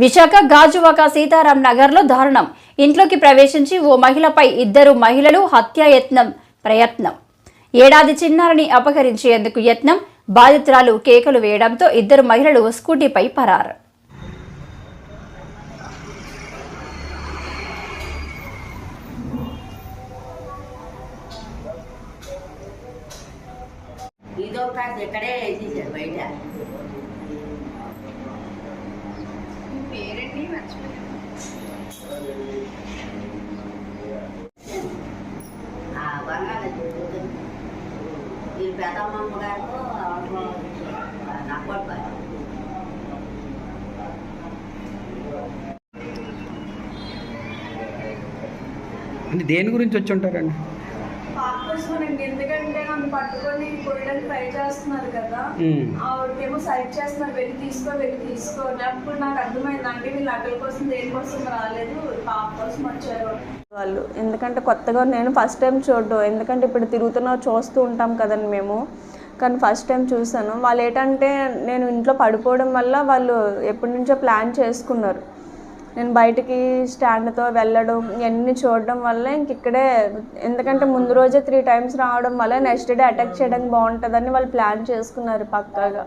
విశాఖ గాజువాక సీతారాం నగర్లో దారుణం. ఇంట్లోకి ప్రవేశించి ఓ మహిళపై ఇద్దరు మహిళలు హత్యాయత్నం ప్రయత్నం. ఏడాది చిన్నారిని అపహరించేందుకు యత్నం. బాధితురాలు కేకలు వేయడంతో ఇద్దరు మహిళలు స్కూటీపై పరారు. అంటే దేని గురించి వచ్చి ఉంటారండి? ఎందుకంటే నన్ను పట్టుకొని కొయ్యడానికి ట్రై చేస్తున్నారు కదా, ఆవిడకేమో సైడ్ చేస్తున్నారు, వెళ్ళి తీసుకో. అప్పుడు నాకు అర్థమైంది, అంటే వీళ్ళు నగల కోసం దేనికోసం రాలేదు, పాప కోసం వచ్చారు వాళ్ళు. ఎందుకంటే కొత్తగా నేను ఫస్ట్ టైం చూడడం, ఎందుకంటే ఇప్పుడు చూస్తూ ఉంటాం కదండి మేము, కానీ ఫస్ట్ టైం చూసాను. వాళ్ళు ఏంటంటే నేను ఇంట్లో పడిపోవడం వల్ల వాళ్ళు ఎప్పటి నుంచో ప్లాన్ చేసుకున్నారు. నేను బయటికి స్టాండ్తో వెళ్ళడం ఇవన్నీ చూడడం వల్ల ఇక్కడే, ఎందుకంటే ముందు రోజే 3 times రావడం వల్ల నెక్స్ట్ డే అటాక్ చేయడానికి బాగుంటుందని వాళ్ళు ప్లాన్ చేసుకున్నారు పక్కాగా.